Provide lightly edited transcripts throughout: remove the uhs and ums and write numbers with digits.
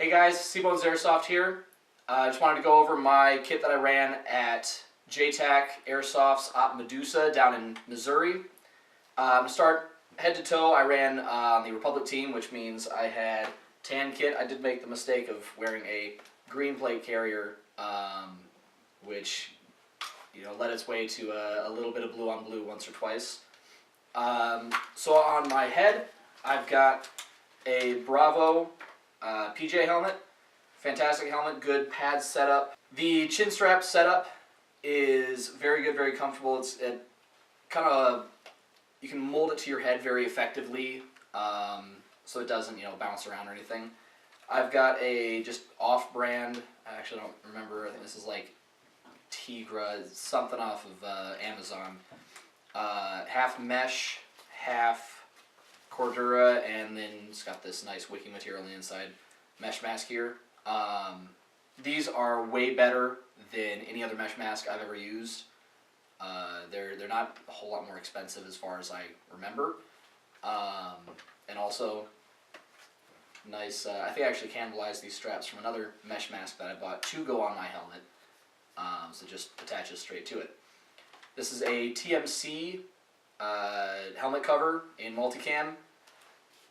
Hey guys, Seabones Airsoft here. I just wanted to go over my kit that I ran at JTAC Airsoft's Op Medusa down in Missouri. To start head to toe, I ran the Republic team, which means I had tan kit. I did make the mistake of wearing a green plate carrier, which led its way to a little bit of blue on blue once or twice. So on my head, I've got a Bravo PJ helmet. Fantastic helmet, good pad setup. The chin strap setup is very good, very comfortable. It kind of, you can mold it to your head very effectively, so it doesn't bounce around or anything. I've got a just off-brand, I actually don't remember, I think this is like Tigra, something off of Amazon. Half mesh, half Cordura, and then it's got this nice wicking material on the inside. Mesh mask here. These are way better than any other mesh mask I've ever used. They're not a whole lot more expensive as far as I remember. And also, nice, I think I actually cannibalized these straps from another mesh mask that I bought to go on my helmet. So it just attaches straight to it. This is a TMC helmet cover in multicam.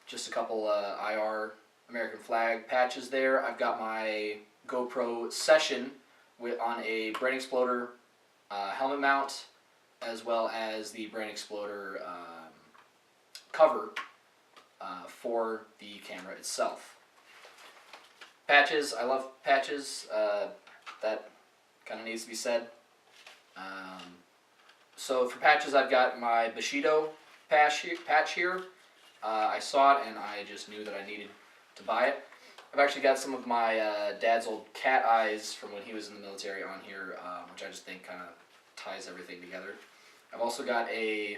Just a couple IR American flag patches there. I've got my GoPro Session on a Brain Exploder helmet mount, as well as the Brain Exploder cover for the camera itself. Patches, I love patches. That kind of needs to be said. So for patches, I've got my Bushido patch here. I saw it and I just knew that I needed to buy it. I've actually got some of my dad's old cat eyes from when he was in the military on here, which I just think kind of ties everything together. I've also got I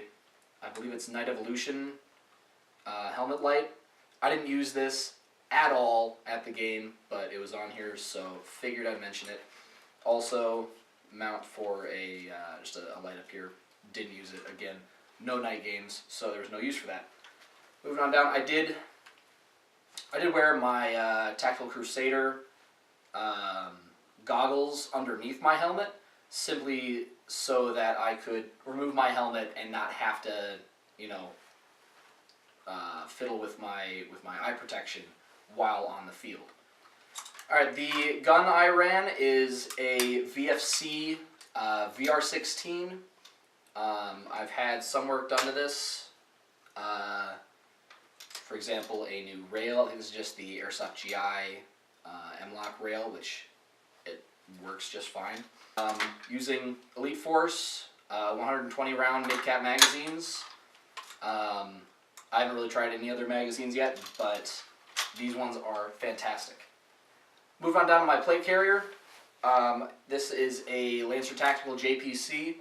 believe it's Night Evolution helmet light. I didn't use this at all at the game, but it was on here, so figured I'd mention it. Also, mount for just a light up here. Didn't use it, again, no night games, so there was no use for that. Moving on down, I did wear my Tactical Crusader goggles underneath my helmet, simply so that I could remove my helmet and not have to, fiddle with my eye protection while on the field. Alright, the gun I ran is a VFC VR16. I've had some work done to this. For example, a new rail. I think this is just the Airsoft GI M-Lock rail, which it works just fine. Using Elite Force 120 round mid-cap magazines. I haven't really tried any other magazines yet, but these ones are fantastic. Move on down to my plate carrier. This is a Lancer Tactical JPC.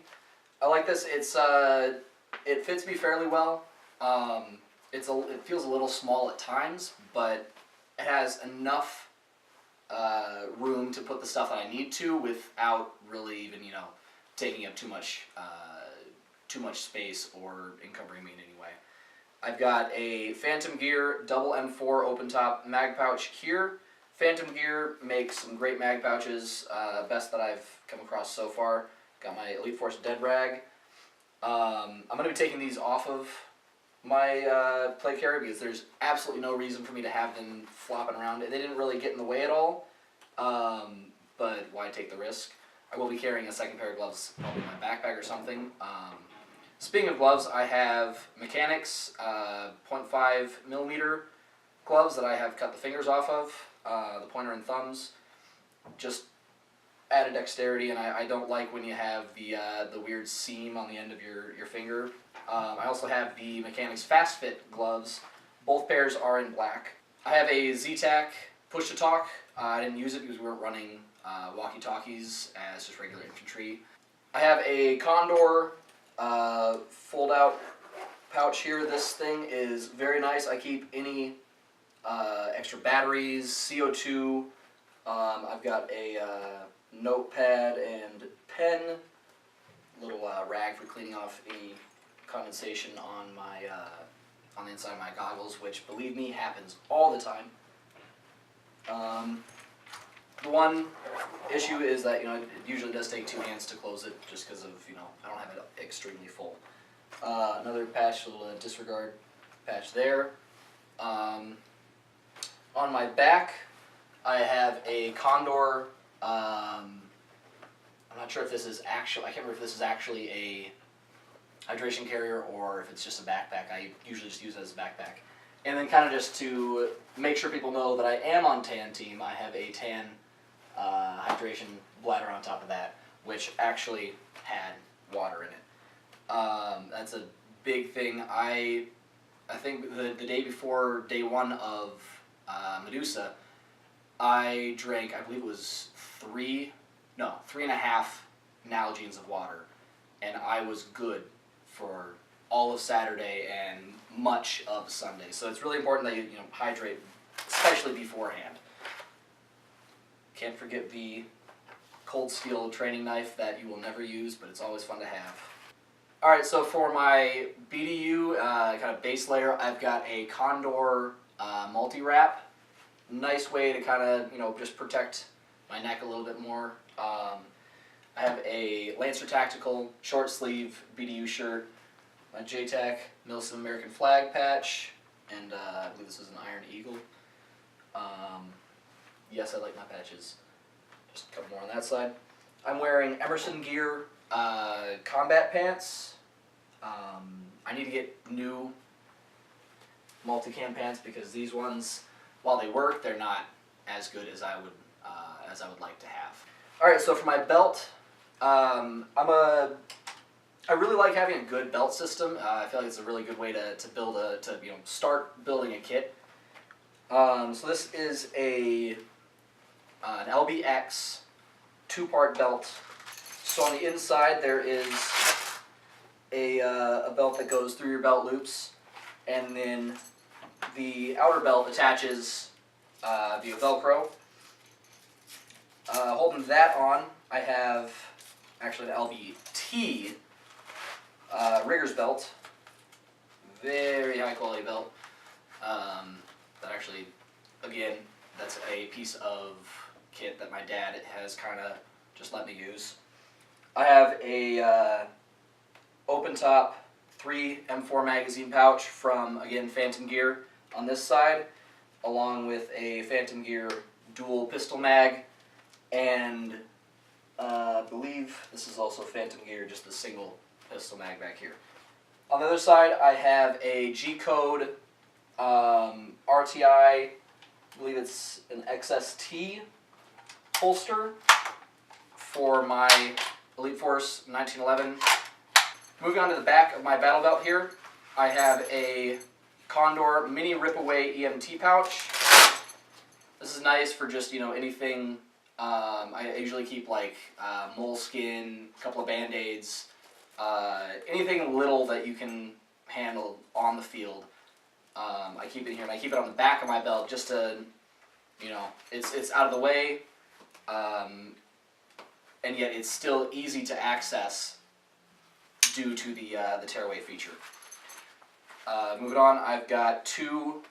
I like this. It fits me fairly well. It feels a little small at times, but it has enough room to put the stuff that I need to without really even taking up too much space or encumbering me in any way. I've got a Phantom Gear double M4 open top mag pouch here. Phantom Gear makes some great mag pouches, best that I've come across so far. Got my Elite Force Dead Rag. I'm going to be taking these off of my plate carrier because there's absolutely no reason for me to have them flopping around. They didn't really get in the way at all, but why take the risk? I will be carrying a second pair of gloves, probably in my backpack or something. Speaking of gloves, I have Mechanics 0.5 millimeter gloves that I have cut the fingers off of, the pointer and thumbs. Just added dexterity, and I don't like when you have the weird seam on the end of your finger. I also have the Mechanics Fast Fit gloves. Both pairs are in black. I have a Z-Tac push-to-talk. I didn't use it because we weren't running walkie-talkies as just regular infantry. I have a Condor fold-out pouch here. This thing is very nice. I keep any extra batteries, CO2. I've got a notepad and pen, little rag for cleaning off any condensation on the inside of my goggles, which, believe me, happens all the time. The one issue is that, you know, it usually does take 2 hands to close it, just because of, you know, I don't have it extremely full. Another patch, a little disregard patch there. On my back, I have a Condor. I'm not sure if this is actually, I can't remember if this is actually a hydration carrier or if it's just a backpack. I usually just use it as a backpack. And then kind of just to make sure people know that I am on tan team, I have a tan hydration bladder on top of that, which actually had water in it. That's a big thing. I think the day before day 1 of Medusa, I drank, I believe it was 3.5 Nalgene's of water, and I was good for all of Saturday and much of Sunday. So it's really important that you hydrate, especially beforehand. Can't forget the cold steel training knife that you will never use, but it's always fun to have. Alright, so for my BDU kind of base layer, I've got a Condor multi-wrap. Nice way to kind of, just protect my neck a little bit more. I have a Lancer Tactical short sleeve BDU shirt, my JTAC Milsim American flag patch, and I believe this is an Iron Eagle. Yes, I like my patches. Just a couple more on that side. I'm wearing Emerson Gear combat pants. I need to get new multicam pants because these ones, while they work, they're not as good as I would like to have. All right, so for my belt, I really like having a good belt system. I feel like it's a really good way to build start building a kit. So this is an LBX 2-part belt. So on the inside there is a belt that goes through your belt loops, and then the outer belt attaches via Velcro. Holding that on, I have actually an LBT rigger's belt. Very high quality belt. That actually, again, that's a piece of kit that my dad has kind of just let me use. I have a open top 3 M4 magazine pouch from, again, Phantom Gear on this side, along with a Phantom Gear dual pistol mag, and I believe this is also Phantom Gear, just the single pistol mag back here. On the other side, I have a G-Code RTI, I believe it's an XST holster for my Elite Force 1911. Moving on to the back of my battle belt here, I have a Condor mini rip-away EMT pouch. This is nice for just, anything. I usually keep like moleskin, a couple of Band-Aids, anything little that you can handle on the field. I keep it here, and I keep it on the back of my belt just to, it's out of the way, and yet it's still easy to access due to the tearaway feature. Moving on, I've got 2,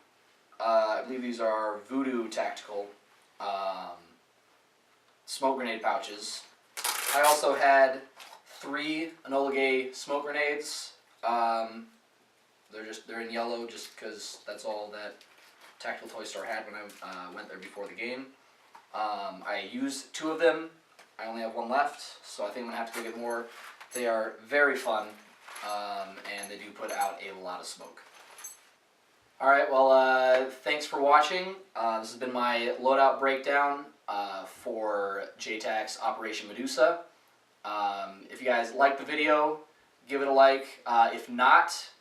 I believe these are Voodoo Tactical smoke grenade pouches. I also had 3 Enola Gay smoke grenades. They're in yellow just because that's all that Tactical Toy Store had when I went there before the game. I used 2 of them. I only have 1 left, so I think I'm gonna have to go get more. They are very fun, and they do put out a lot of smoke. Alright, well, thanks for watching. This has been my loadout breakdown for JTAC's Operation Medusa. If you guys liked the video, give it a like. If not,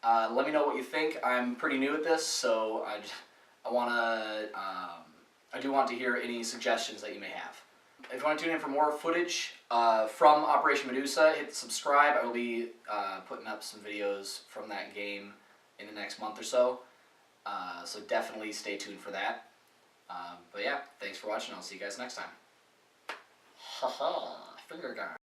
let me know what you think. I'm pretty new at this, so I do want to hear any suggestions that you may have. If you want to tune in for more footage from Operation Medusa, hit subscribe. I will be putting up some videos from that game in the next month or so. So definitely stay tuned for that. But yeah, thanks for watching. I'll see you guys next time. Haha, finger gun.